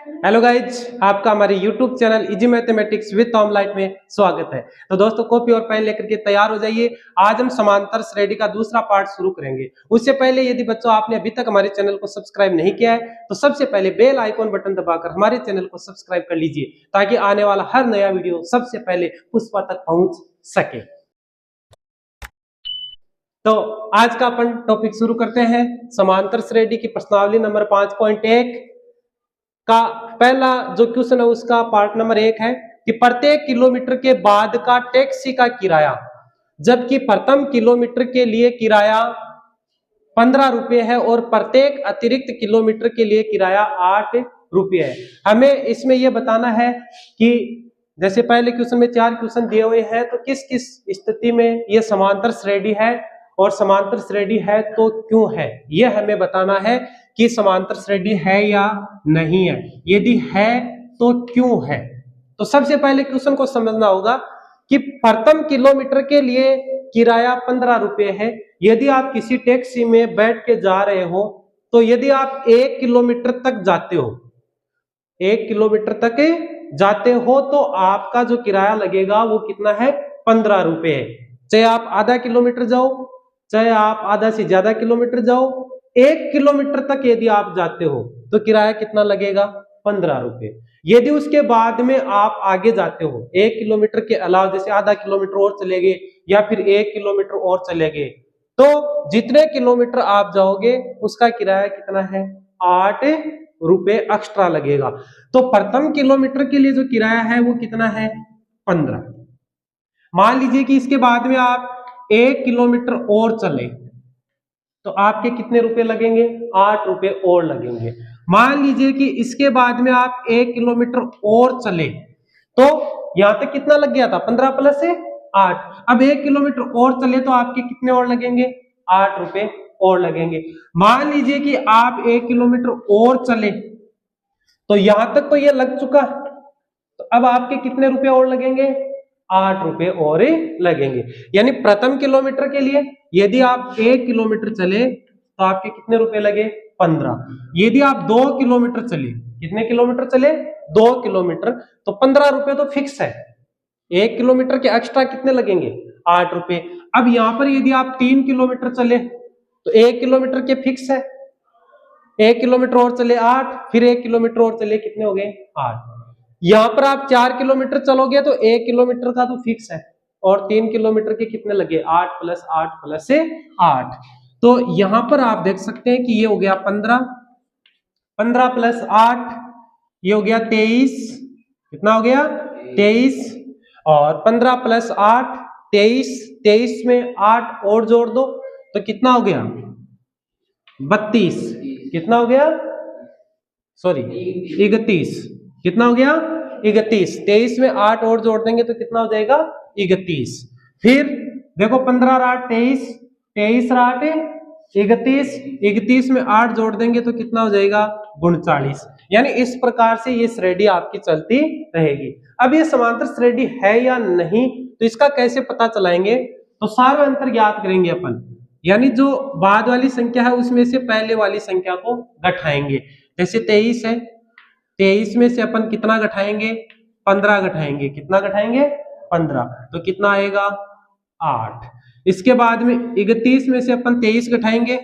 Hello guys, आपका हमारे YouTube channel easy mathematics with Tom light में स्वागत है। तो दोस्तों, कॉपी और पेन लेकर के तैयार हो जाइए। आज हम समांतर श्रेणी का दूसरा पार्ट शुरू करेंगे। उससे पहले यदि बच्चों आपने अभी तक हमारे चैनल को सब्सक्राइब नहीं किया है तो सबसे पहले बेल आइकॉन बटन दबाकर हमारे चैनल को सब्सक्राइब कर लीजिए ताकि आने वाला हर नया वीडियो सबसे पहले उस पर तक पहुंच सके। तो आज का अपन टॉपिक शुरू करते हैं। समांतर श्रेणी की प्रश्नावली नंबर 5.1 का पहला जो क्वेश्चन है उसका पार्ट नंबर 1 है कि प्रत्येक किलोमीटर के बाद का टैक्सी का किराया, जबकि प्रथम किलोमीटर के लिए किराया 15 रुपये है और प्रत्येक अतिरिक्त किलोमीटर के लिए किराया 8 रुपये है। हमें इसमें यह बताना है कि जैसे पहले क्वेश्चन में 4 क्वेश्चन दिए हुए हैं, तो किस किस स्थिति में यह समांतर श्रेणी है और समांतर श्रेणी है तो क्यों है, यह हमें बताना है कि समांतर श्रेणी है या नहीं है, यदि है तो क्यों है। तो सबसे पहले क्वेश्चन को समझना होगा कि प्रथम किलोमीटर के लिए किराया 15 रुपये है। यदि आप किसी टैक्सी में बैठ के जा रहे हो तो यदि आप 1 किलोमीटर तक जाते हो, 1 किलोमीटर तक जाते हो तो आपका जो किराया लगेगा वो कितना है, 15 रुपये है। चाहे आप आधा किलोमीटर जाओ, चाहे आप आधा से ज्यादा किलोमीटर जाओ, 1 किलोमीटर तक यदि आप जाते हो तो किराया कितना लगेगा, 15 रुपये। यदि उसके बाद में आप आगे जाते हो, 1 किलोमीटर के अलावा जैसे आधा किलोमीटर और चले गए या फिर 1 किलोमीटर और चले गए, तो जितने किलोमीटर आप जाओगे उसका किराया कितना है, 8 रुपये एक्स्ट्रा लगेगा। तो प्रथम किलोमीटर के लिए जो किराया है वो कितना है, 15। मान लीजिए कि इसके बाद में आप 1 किलोमीटर और चले तो आपके कितने रुपए लगेंगे, 8 रुपए और लगेंगे। मान लीजिए कि इसके बाद में आप 1 किलोमीटर और चले तो यहां तक कितना लग गया था, 15 प्लस 8। अब 1 किलोमीटर और चले तो आपके कितने और लगेंगे, 8 रुपए और लगेंगे। मान लीजिए कि आप 1 किलोमीटर और चले तो यहां तक तो ये लग चुका, तो अब आपके कितने रुपए और लगेंगे, 8 रुपए और लगेंगे। यानी प्रथम किलोमीटर के लिए यदि आप 1 किलोमीटर चले तो आपके कितने रुपए लगे, 15। यदि आप 2 किलोमीटर चले, कितने किलोमीटर चले, 2 किलोमीटर, तो 15 रुपए तो फिक्स है। 1 किलोमीटर के एक्स्ट्रा कितने लगेंगे, 8 रुपए। अब यहां पर यदि आप 3 किलोमीटर चले तो 1 किलोमीटर के फिक्स है, 1 किलोमीटर और चले 8, फिर 1 किलोमीटर और चले कितने हो गए, 8। यहां पर आप 4 किलोमीटर चलोगे तो 1 किलोमीटर का तो फिक्स है और 3 किलोमीटर के कितने लगे, 8 प्लस 8 प्लस 8। तो यहां पर आप देख सकते हैं कि ये हो गया 15, 15 प्लस 8 ये हो गया 23, कितना हो गया, 23। और 15 प्लस 8 23, 23 में 8 और जोड़ दो तो कितना हो गया, 32। कितना हो गया, सॉरी 31। कितना हो गया, 31। 23 में 8 और जोड़ देंगे तो कितना हो जाएगा, 31। फिर देखो 15 और 8 23, 23 और 8 31, 31 में 8 जोड़ देंगे तो कितना हो जाएगा, 39। यानी इस प्रकार से ये श्रेणी आपकी चलती रहेगी। अब ये समांतर श्रेणी है या नहीं तो इसका कैसे पता चलाएंगे, तो सार्व अंतर ज्ञात करेंगे अपन। यानी जो बाद वाली संख्या है उसमें से पहले वाली संख्या को घटाएंगे। जैसे 23 है, 23 में से अपन कितना घटाएंगे, 15 घटाएंगे। कितना घटाएंगे, 15, तो कितना आएगा, 8। इसके बाद में 31 में से अपन 23 घटाएंगे,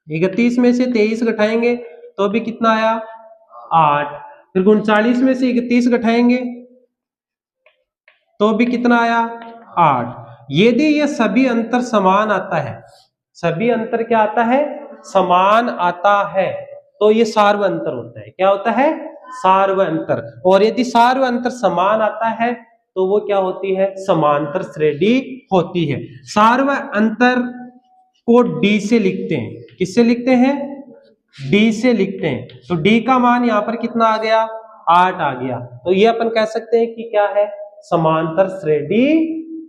31 में से 23 घटाएंगे तो भी कितना आया, 8। फिर 39 में से 31 घटाएंगे तो भी कितना आया, 8। यदि ये सभी अंतर समान आता है, सभी अंतर क्या आता है, समान आता है, तो ये सार्व अंतर होता है। क्या होता है, सार्व अंतर। और यदि सार्व अंतर समान आता है तो वो क्या होती है, समांतर श्रेणी होती है। सार्व अंतर को डी से लिखते हैं, किससे लिखते हैं, डी से लिखते हैं। तो डी का मान यहाँ पर कितना आ गया, 8 आ गया। तो ये अपन कह सकते हैं कि क्या है, समांतर श्रेणी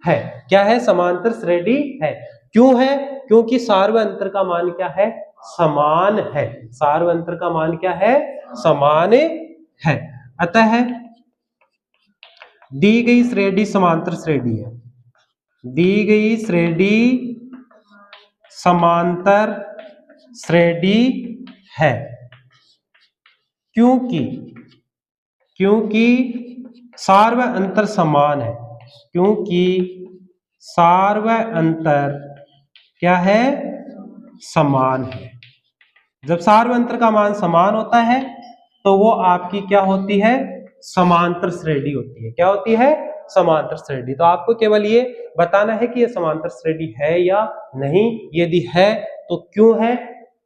है। क्या है, समांतर श्रेणी है। क्यों है, क्योंकि सार्व अंतर का मान क्या है, समान है। सार्व अंतर का मान क्या है, समान है। अतः दी गई श्रेणी समांतर श्रेणी है, दी गई श्रेणी समांतर श्रेणी है। क्योंकि सार व अंतर समान है, क्योंकि सार व अंतर क्या है, समान है। जब सार व अंतर का मान समान होता है तो वो आपकी क्या होती है, समांतर श्रेणी होती है। क्या होती है, समांतर श्रेणी। तो आपको केवल ये बताना है कि ये समांतर श्रेणी है या नहीं, यदि है तो क्यों है।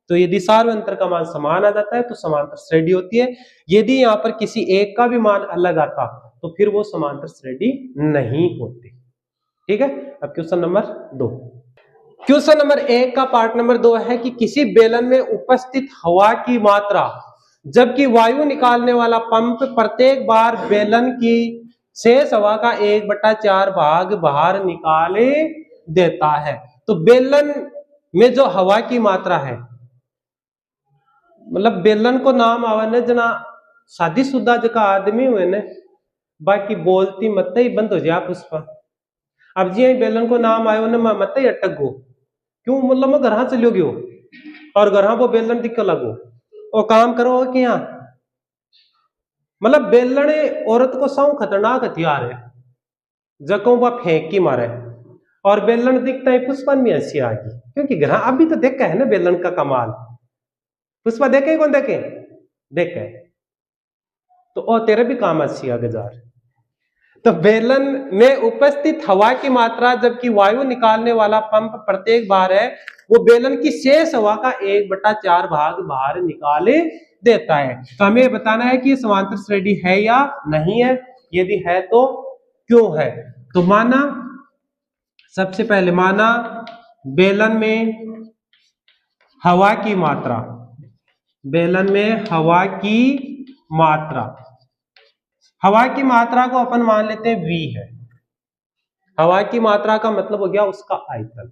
तो यदि सार व अंतर का मान समान आ जाता है तो समांतर श्रेणी होती है। यदि यहाँ पर किसी एक का भी मान अलग आता तो फिर वो समांतर श्रेणी नहीं होती। ठीक है। अब क्वेश्चन नंबर 2। क्वेश्चन नंबर 1 का पार्ट नंबर 2 है कि किसी बेलन में उपस्थित हवा की मात्रा जबकि वायु निकालने वाला पंप प्रत्येक बार बेलन की शेष हवा का 1/4 भाग बाहर निकाले देता है। तो बेलन में जो हवा की मात्रा है, मतलब बेलन को नाम आवे न जना शादीशुदा जका आदमी हुए न, बाकी बोलती मत ही बंद हो जाए पुष्पा। अब जी बेलन को नाम आयो न मत ही अटक गो, क्यों, मतलब मैं घर चलो गयो और घर वो बेलन दिक्कत लगो और काम करो कि यहाँ, मतलब बेलन औरत को सौ खतरनाक हथियार है, जको वह फेंक की मारे। और बेलन दिखता है पुष्पा में हंसी आ गई, क्योंकि घर अभी तो देखा है ना बेलन का कमाल। पुष्पा देखे कौन देखे, देखे तो ओ तेरे भी काम अच्छी आगे जा रहे। तो बेलन में उपस्थित हवा की मात्रा जबकि वायु निकालने वाला पंप प्रत्येक बार है वो बेलन की शेष हवा का 1/4 भाग बाहर निकाले देता है। तो हमें बताना है कि ये समांतर श्रेणी है या नहीं है, यदि है तो क्यों है। तो माना, सबसे पहले माना बेलन में हवा की मात्रा, बेलन में हवा की मात्रा, हवा की मात्रा को अपन मान लेते हैं V है। हवा की मात्रा का मतलब हो गया उसका आयतन।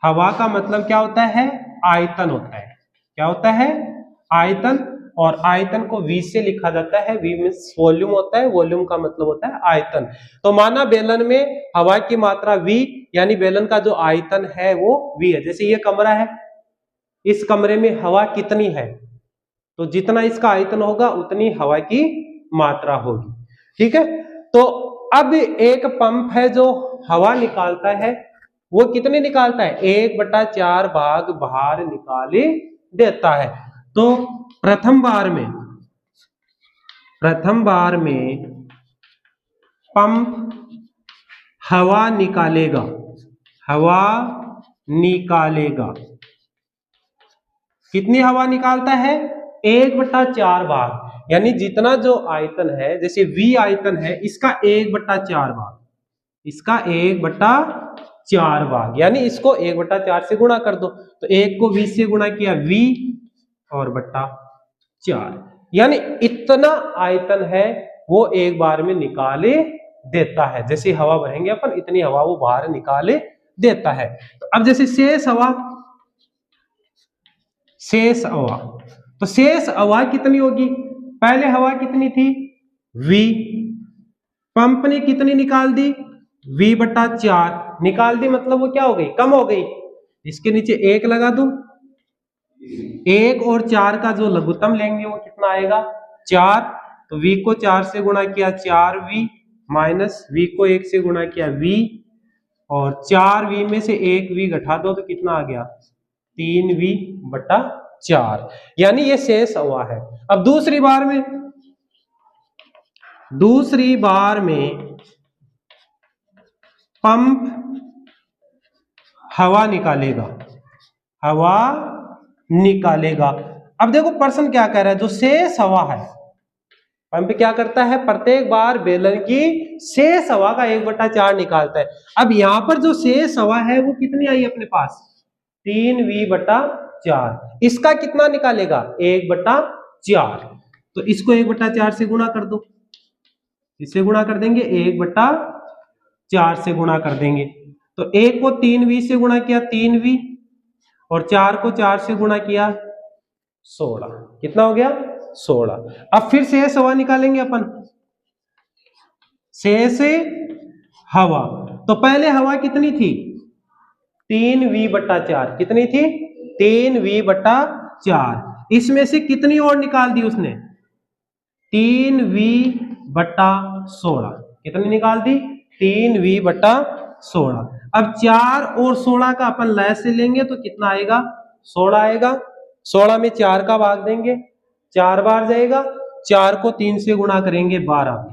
हवा का मतलब क्या होता है, आयतन होता है। क्या होता है, आयतन। और आयतन को V से लिखा जाता है। V मींस वॉल्यूम होता है, वॉल्यूम का मतलब होता है आयतन। तो माना बेलन में हवा की मात्रा V, यानी बेलन का जो आयतन है वो V है। जैसे ये कमरा है, इस कमरे में हवा कितनी है, तो जितना इसका आयतन होगा उतनी हवा की मात्रा होगी। ठीक है। तो अब एक पंप है जो हवा निकालता है, वो कितनी निकालता है, 1/4 भाग बाहर निकाले देता है। तो प्रथम बार में पंप हवा निकालेगा, हवा निकालेगा। कितनी हवा निकालता है, 1/4 भाग, यानी जितना जो आयतन है, जैसे V आयतन है, इसका 1/4 भाग, इसका 1/4 भाग, यानी इसको 1/4 से गुणा कर दो। तो 1 को V से गुणा किया, V और बट्टा 4, यानी इतना आयतन है वो एक बार में निकाले देता है। जैसे हवा भरेंगे अपन, इतनी हवा वो बाहर निकाले देता है। तो अब जैसे शेष हवा, तो शेष हवा कितनी होगी, पहले हवा कितनी थी V, पंप ने कितनी निकाल दी, V/4 निकाल दी, मतलब वो क्या हो गई, कम हो गई। इसके नीचे 1 लगा दो, 1 और 4 का जो लघुत्तम लेंगे वो कितना आएगा, 4। तो V को 4 से गुणा किया 4V, माइनस V को 1 से गुणा किया V, और 4V में से 1V घटा दो तो कितना आ गया, 3V/4, यानी ये शेष हवा है। अब दूसरी बार में पंप हवा निकालेगा, अब देखो प्रश्न क्या कह रहा है, जो शेष हवा है, पंप क्या करता है, प्रत्येक बार बेलन की शेष हवा का 1/4 निकालता है। अब यहां पर जो शेष हवा है वो कितनी आई अपने पास, 3V/4, इसका कितना निकालेगा, 1/4। तो इसको 1/4 से गुणा कर दो, इससे गुणा कर देंगे, 1/4 से गुणा कर देंगे। तो 1 को 3V से गुणा किया 3V, और 4 को 4 से गुणा किया 16, कितना हो गया, 16। अब फिर शेष हवा निकालेंगे अपन, शेष हवा। तो पहले हवा कितनी थी, 3V/4, कितनी थी, 3V/4। इसमें से कितनी और निकाल दी उसने, 3v/16। कितनी निकाल दी, 3v/16। अब 4 और 16 का अपन लय से लेंगे तो कितना आएगा, 16 आएगा। 16 में 4 का भाग देंगे, 4 बार जाएगा, 4 को 3 से गुणा करेंगे 12,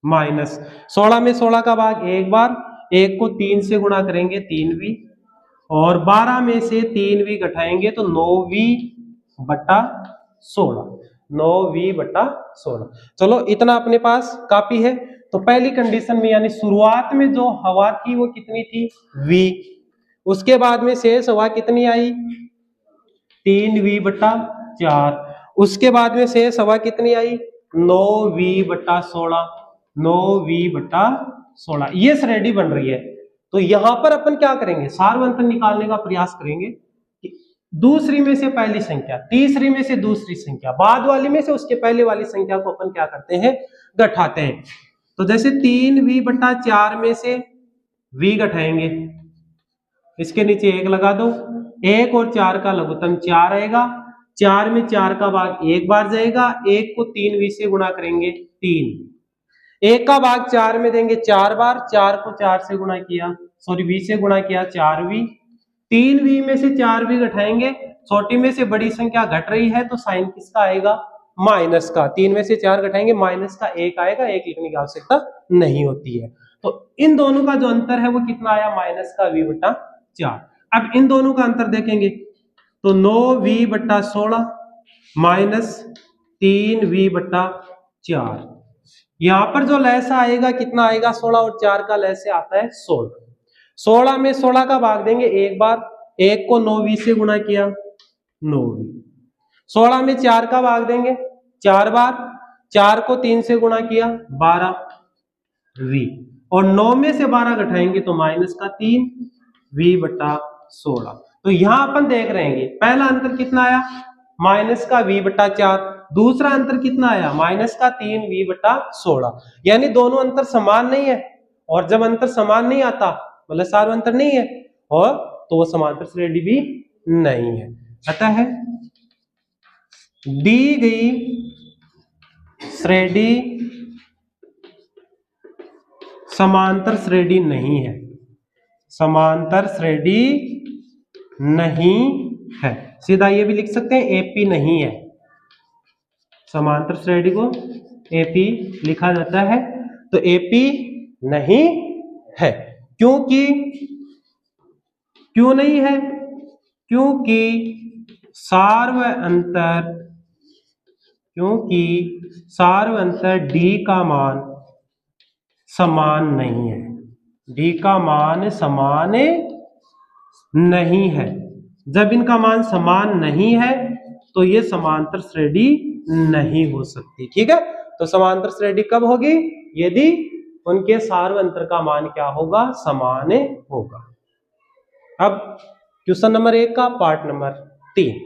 माइनस 16 में 16 का भाग एक बार, 1 को 3 से गुणा करेंगे 3v, और 12 में से 3v घटाएंगे तो 9v/16, 9v/16। चलो इतना अपने पास काफी है। तो पहली कंडीशन में यानी शुरुआत में जो हवा थी वो कितनी थी, v, उसके बाद में शेष हवा कितनी आई, 3v/4, उसके बाद में शेष हवा कितनी आई, 9v/16, 9v/16। ये श्रेणी बन रही है। तो यहां पर अपन क्या करेंगे, सार्वंतर निकालने का प्रयास करेंगे। दूसरी में से पहली संख्या, तीसरी में से दूसरी संख्या, बाद वाली में से उसके पहले वाली संख्या को अपन क्या करते हैं, घटाते हैं। तो जैसे 3v/4 में से v घटाएंगे, इसके नीचे 1 लगा दो, 1 और 4 का लघुत्तम 4 आएगा, 4 में 4 का भाग एक बार जाएगा, 1 को 3v से गुणा करेंगे 3, 1 का भाग 4 में देंगे 4 बार, 4 को 4 से गुणा किया, सॉरी v से गुणा किया 4v, 3v में से 4v घटाएंगे, छोटी में से बड़ी संख्या घट रही है तो साइन किसका आएगा, माइनस का। 3 में से 4 घटाएंगे, माइनस का 1 आएगा, 1 लिखने की आवश्यकता नहीं होती है। तो इन दोनों का जो अंतर है वो कितना आया, माइनस का v/4। अब इन दोनों का अंतर देखेंगे तो 9v/16 माइनस 3v/4। यहां पर जो लैसा आएगा कितना आएगा, 16 और 4 का लैसे आता है 16। 16 में 16 का भाग देंगे एक बार, 1 को 9v से गुणा किया 9v, 16 में 4 का भाग देंगे 4 बार, 4 को 3 से गुणा किया 12v, और 9 में से 12 घटाएंगे तो माइनस का 3v/16। तो यहां अपन देख रहे हैं पहला अंतर कितना आया, माइनस का v/4, दूसरा अंतर कितना आया, माइनस का 3v/16। यानी दोनों अंतर समान नहीं है, और जब अंतर समान नहीं आता मतलब सार्वंतर नहीं है, और तो वो समांतर श्रेणी भी नहीं है। अतः दी गई श्रेणी समांतर श्रेणी नहीं है, समांतर श्रेणी नहीं है। सीधा ये भी लिख सकते हैं एपी नहीं है, समांतर श्रेणी को एपी लिखा जाता है। तो एपी नहीं है, क्योंकि क्यों नहीं है, क्योंकि सार्वंतर डी का मान समान नहीं है, डी का मान समान नहीं है। जब इनका मान समान नहीं है तो ये समांतर श्रेणी नहीं हो सकती। ठीक है, तो समांतर श्रेणी कब होगी, यदि उनके सार्वंतर का मान क्या होगा, समान होगा। अब क्वेश्चन नंबर 1 का पार्ट नंबर 3।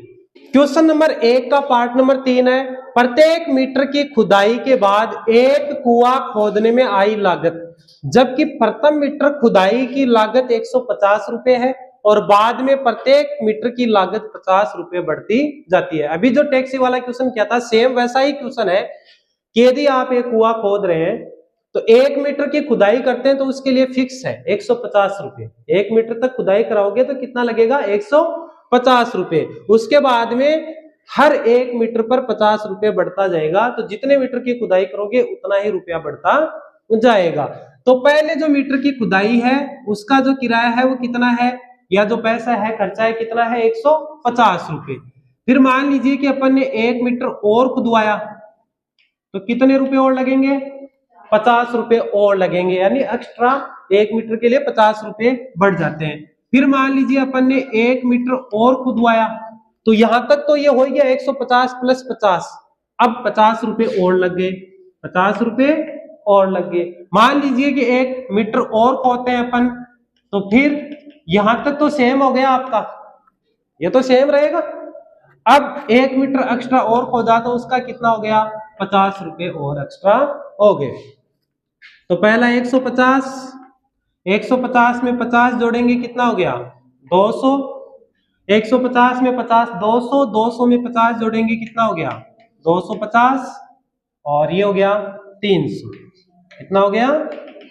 क्वेश्चन नंबर 1 का पार्ट नंबर 3 है, प्रत्येक मीटर की खुदाई के बाद एक कुआं खोदने में आई लागत, जबकि प्रथम मीटर खुदाई की लागत 150 रुपए है और बाद में प्रत्येक मीटर की लागत 50 रुपए बढ़ती जाती है। अभी जो टैक्सी वाला क्वेश्चन क्या था, सेम वैसा ही क्वेश्चन है कि यदि आप एक कुआं खोद रहे हैं तो 1 मीटर की खुदाई करते हैं तो उसके लिए फिक्स है 150 रुपए। 1 मीटर तक खुदाई कराओगे तो कितना लगेगा, 150 रुपए। उसके बाद में हर 1 मीटर पर 50 रुपए बढ़ता जाएगा, तो जितने मीटर की खुदाई करोगे उतना ही रुपया बढ़ता जाएगा। तो पहले जो मीटर की खुदाई है उसका जो किराया है वो कितना है, या जो पैसा है खर्चा है कितना है, 150 रुपए। फिर मान लीजिए कि अपन ने 1 मीटर और खुदवाया तो कितने रुपए और लगेंगे, 50 रुपए और लगेंगे, यानी एक्स्ट्रा 1 मीटर के लिए 50 रुपए बढ़ जाते हैं। फिर मान लीजिए अपन ने 1 मीटर और खुदवाया तो यहां तक तो ये हो गया 150 प्लस 50, अब 50 रुपए और लग गए, 50 रुपए और लग गए। मान लीजिए कि 1 मीटर और खोदते हैं अपन, तो फिर यहां तक तो सेम हो गया आपका, ये तो सेम रहेगा। अब 1 मीटर एक्स्ट्रा और खोदा तो उसका कितना हो गया, 50 रुपए और एक्स्ट्रा हो गए। तो पहला 150 में 50 जोड़ेंगे कितना हो गया, 200, 150 में 50 200, 200 में 50 जोड़ेंगे कितना हो गया 250, और ये हो गया 300, कितना हो गया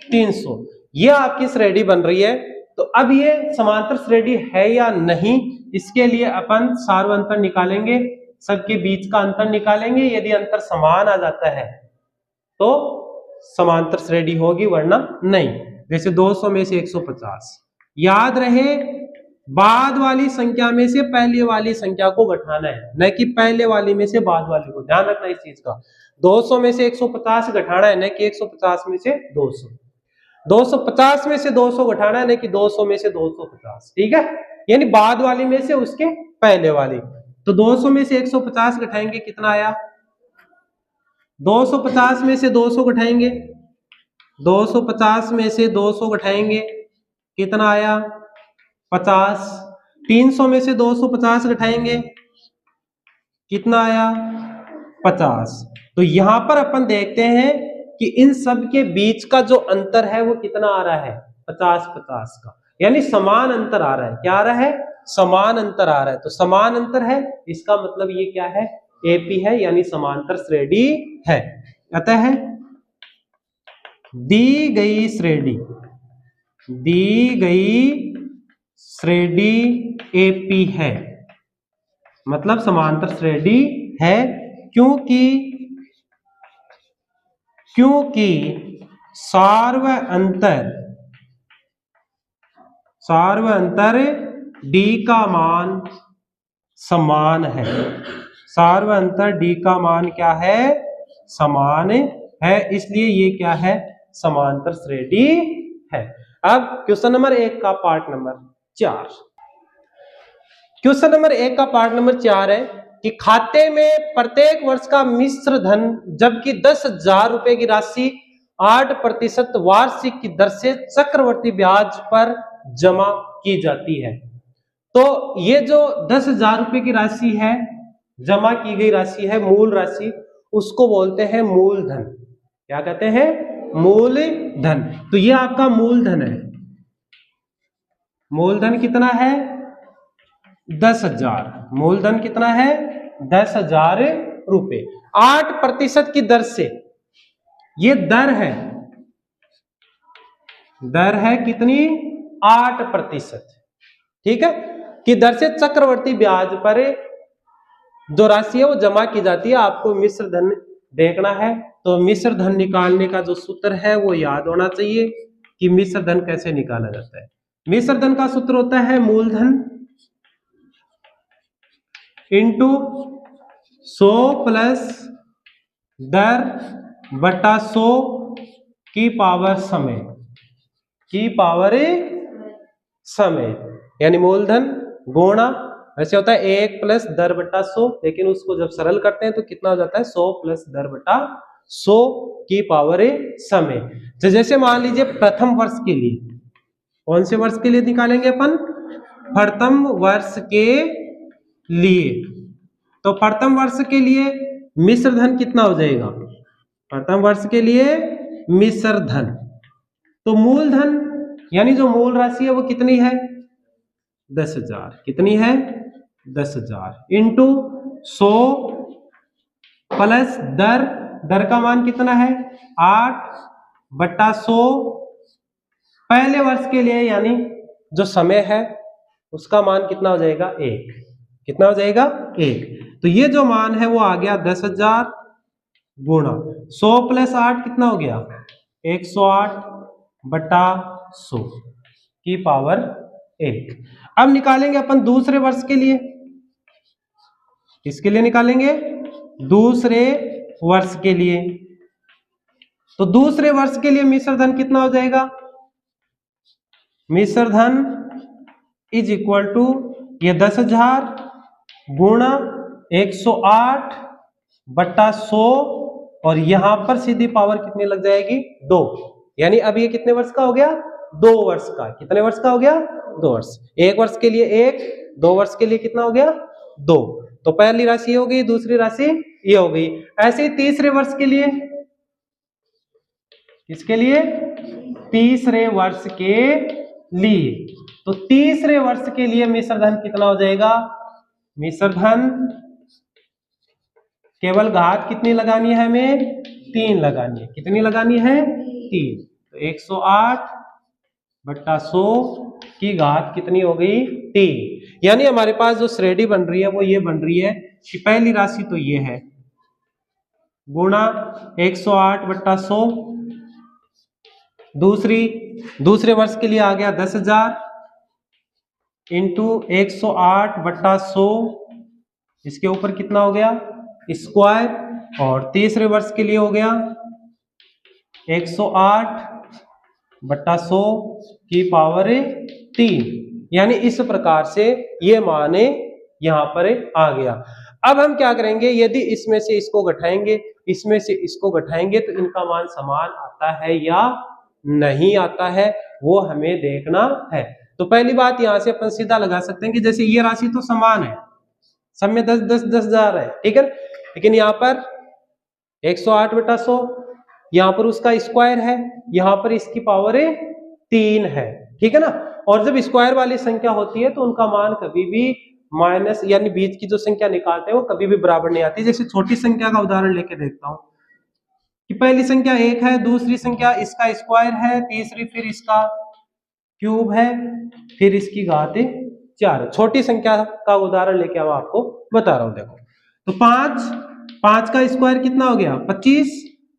300। ये आपकी श्रेणी बन रही है। तो अब ये समांतर श्रेणी है या नहीं, इसके लिए अपन सार्व अंतर निकालेंगे, सबके बीच का अंतर निकालेंगे। यदि अंतर समान आ जाता है तो समांतर श्रेणी होगी, वरना नहीं। जैसे 200 में से 150, याद रहे बाद वाली संख्या में से पहले वाली संख्या को घटाना है, न कि पहले वाली में से बाद वाली को। ध्यान रखना इस चीज का। 200 में से 150 घटाना है, न कि 150 में से 200। 250 में से 200 घटाना है, न कि 200 में से 250। ठीक है, यानी बाद वाली में से उसके पहले वाली। तो 200 में से 150 घटाएंगे कितना आया, 250 में से 200 घटाएंगे, 250 में से 200 घटाएंगे कितना आया 50। 300 में से 250 घटाएंगे कितना आया 50। तो यहां पर अपन देखते हैं कि इन सब के बीच का जो अंतर है वो कितना आ रहा है 50-50 का, यानी समान अंतर आ रहा है। क्या आ रहा है, समान अंतर आ रहा है। तो समान अंतर है, इसका मतलब ये क्या है, एपी है, यानी समांतर श्रेणी है। अतः दी गई श्रेणी एपी है, मतलब समांतर श्रेणी है, क्योंकि सार्व अंतर d का मान समान है। सार्व अंतर d का मान क्या है, समान है, इसलिए ये क्या है, समांतर श्रेणी है। अब क्वेश्चन नंबर 1 का पार्ट नंबर 4। क्वेश्चन नंबर 1 का पार्ट नंबर 4 है कि खाते में प्रत्येक वर्ष का मिश्र धन जबकि 10,000 रुपए की राशि 8% वार्षिक की दर से चक्रवर्ती ब्याज पर जमा की जाती है। तो ये जो 10,000 रुपए की राशि है, जमा की गई राशि है, मूल राशि, उसको बोलते हैं मूलधन। क्या कहते हैं, मूलधन। तो ये आपका मूलधन है। मूलधन कितना है 10,000। मूलधन कितना है 10,000 रुपए। 8% की दर से, ये दर है कितनी 8%, ठीक है, कि दर से चक्रवर्ती ब्याज पर जो राशि है वो जमा की जाती है। आपको मिश्र धन देखना है, तो मिश्र धन निकालने का जो सूत्र है वो याद होना चाहिए कि मिश्र धन कैसे निकाला जाता है। मिश्र धन का सूत्र होता है मूलधन इंटू 100 प्लस दर बटा 100 की पावर समय, यानी मूलधन गुणा, वैसे होता है 1 प्लस दर बटा 100, लेकिन उसको जब सरल करते हैं तो कितना हो जाता है 100 प्लस दर बटा 100 की पावर समय। तो जैसे मान लीजिए प्रथम वर्ष के लिए, कौन से वर्ष के लिए निकालेंगे अपन, प्रथम वर्ष के लिए। तो प्रथम वर्ष के लिए मिश्र धन कितना हो जाएगा, प्रथम वर्ष के लिए मिश्र धन, तो मूलधन यानी जो मूल राशि है वो कितनी है 10,000, कितनी है 10,000 इंटू 100 प्लस दर का मान कितना है 8/100 पहले वर्ष के लिए, यानी जो समय है उसका मान कितना हो जाएगा 1, कितना हो जाएगा 1। तो ये जो मान है वो आ गया 10,000 गुणा 100 प्लस 8 कितना हो गया 108/100 की पावर 1। अब निकालेंगे अपन दूसरे वर्ष के लिए। किसके लिए निकालेंगे, दूसरे वर्ष के लिए। तो दूसरे वर्ष के लिए मिश्र धन कितना हो जाएगा, मिश्र धन इज इक्वल टू ये 10,000 गुणा 108/100, और यहां पर सीधी पावर कितनी लग जाएगी 2, यानी अब ये कितने वर्ष का हो गया 2 वर्ष का। कितने वर्ष का हो गया 2 वर्ष। एक वर्ष के लिए 1, 2 वर्ष के लिए कितना हो गया 2। तो पहली राशि हो गई, दूसरी राशि ये हो गई। ऐसे ही तीसरे वर्ष के लिए, किसके लिए, तीसरे वर्ष के लिए। तो तीसरे वर्ष के लिए मिश्र धन कितना हो जाएगा? मिश्र धन केवल घात कितनी लगानी है हमें? 3 लगानी है। कितनी लगानी है? 3। तो 108/100 की घात कितनी हो गई? 3। यानी हमारे पास जो श्रेणी बन रही है वो ये बन रही है कि पहली राशि तो ये है गुणा 108/100, दूसरे वर्ष के लिए आ गया 10,000 इंटू 108/100, इसके ऊपर कितना हो गया? स्क्वायर, और तीसरे वर्ष के लिए हो गया 108/100 की पावर 3। यानी इस प्रकार से ये माने यहां पर आ गया। अब हम क्या करेंगे? यदि इसमें से इसको घटाएंगे, इसमें से इसको घटाएंगे तो इनका मान समान आता है या नहीं आता है, वो हमें देखना है। तो पहली बात यहां से अपन सीधा लगा सकते हैं कि जैसे ये राशि तो समान है, सब में 10 जा रहा है, ठीक है, लेकिन यहाँ पर 108/100, यहाँ पर उसका स्क्वायर है, यहाँ पर इसकी पावर 3 है, ठीक है ना। और जब स्क्वायर वाली संख्या होती है तो उनका मान कभी भी माइनस यानी बीच की जो संख्या निकालते हैं वो कभी भी बराबर नहीं आती। जैसे छोटी संख्या का उदाहरण लेके देखता हूं कि पहली संख्या 1 है, दूसरी संख्या इसका स्क्वायर है, तीसरी फिर इसका क्यूब है, फिर इसकी घात 4। छोटी संख्या का उदाहरण लेके अब आपको बता रहा हूं। देखो तो 5 का स्क्वायर कितना हो गया? 25,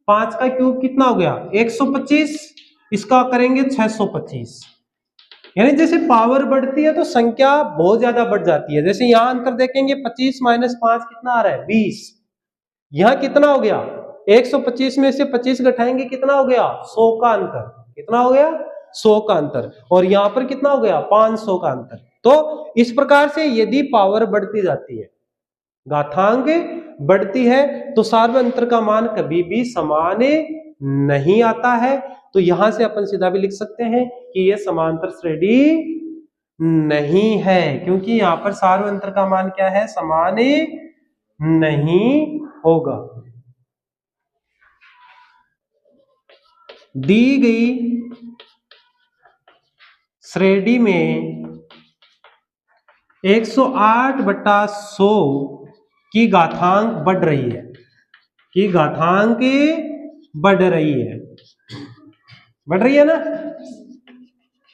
5 का क्यूब कितना हो गया? 125, इसका करेंगे 625। यानी जैसे पावर बढ़ती है तो संख्या बहुत ज्यादा बढ़ जाती है। जैसे यहां अंतर देखेंगे 25 - 5 कितना आ रहा है? 20। यहां कितना हो गया? 125 में से 25 घटाएंगे कितना हो गया? 100 का अंतर। कितना हो गया? 100 का अंतर। और यहां पर कितना हो गया? 500 का अंतर। तो इस प्रकार से यदि पावर बढ़ती जाती है, घातांक बढ़ती है, तो सार्वत्रिक अंतर का मान कभी भी समान नहीं आता है। तो यहां से अपन सीधा भी लिख सकते हैं कि यह समांतर श्रेणी नहीं है, क्योंकि यहां पर सार्वत्रिक अंतर का मान क्या है? समान नहीं होगा। दी गई श्रेणी में 108/100 की घातांक बढ़ रही है, की घातांक बढ़ रही है, बढ़ रही है ना।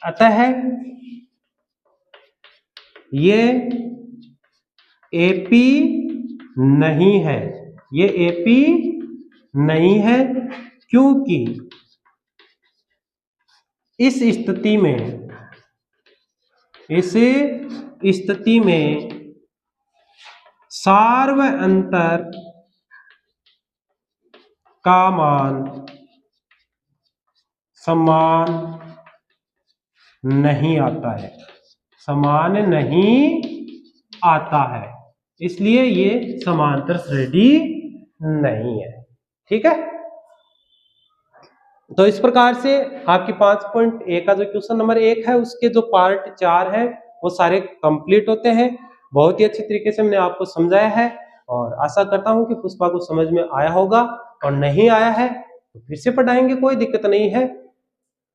अतः ये एपी नहीं है, ये एपी नहीं है, क्योंकि इस स्थिति में सार्वत्रिक अंतर का मान समान नहीं आता है, समान नहीं आता है, इसलिए ये समांतर श्रेणी नहीं है। ठीक है, तो इस प्रकार से आपकी 5.1 का जो क्वेश्चन नंबर 1 है उसके जो पार्ट 4 है वो सारे कंप्लीट होते हैं। बहुत ही अच्छी तरीके से मैंने आपको समझाया है और आशा करता हूं कि पुष्पा को समझ में आया होगा, और नहीं आया है तो फिर से पढ़ाएंगे, कोई दिक्कत नहीं है।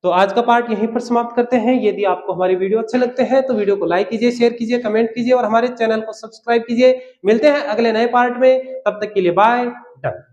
तो आज का पार्ट यहीं पर समाप्त करते हैं। यदि आपको हमारी वीडियो अच्छे लगते हैं तो वीडियो को लाइक कीजिए, शेयर कीजिए, कमेंट कीजिए और हमारे चैनल को सब्सक्राइब कीजिए। मिलते हैं अगले नए पार्ट में, तब तक के लिए बाय। डन।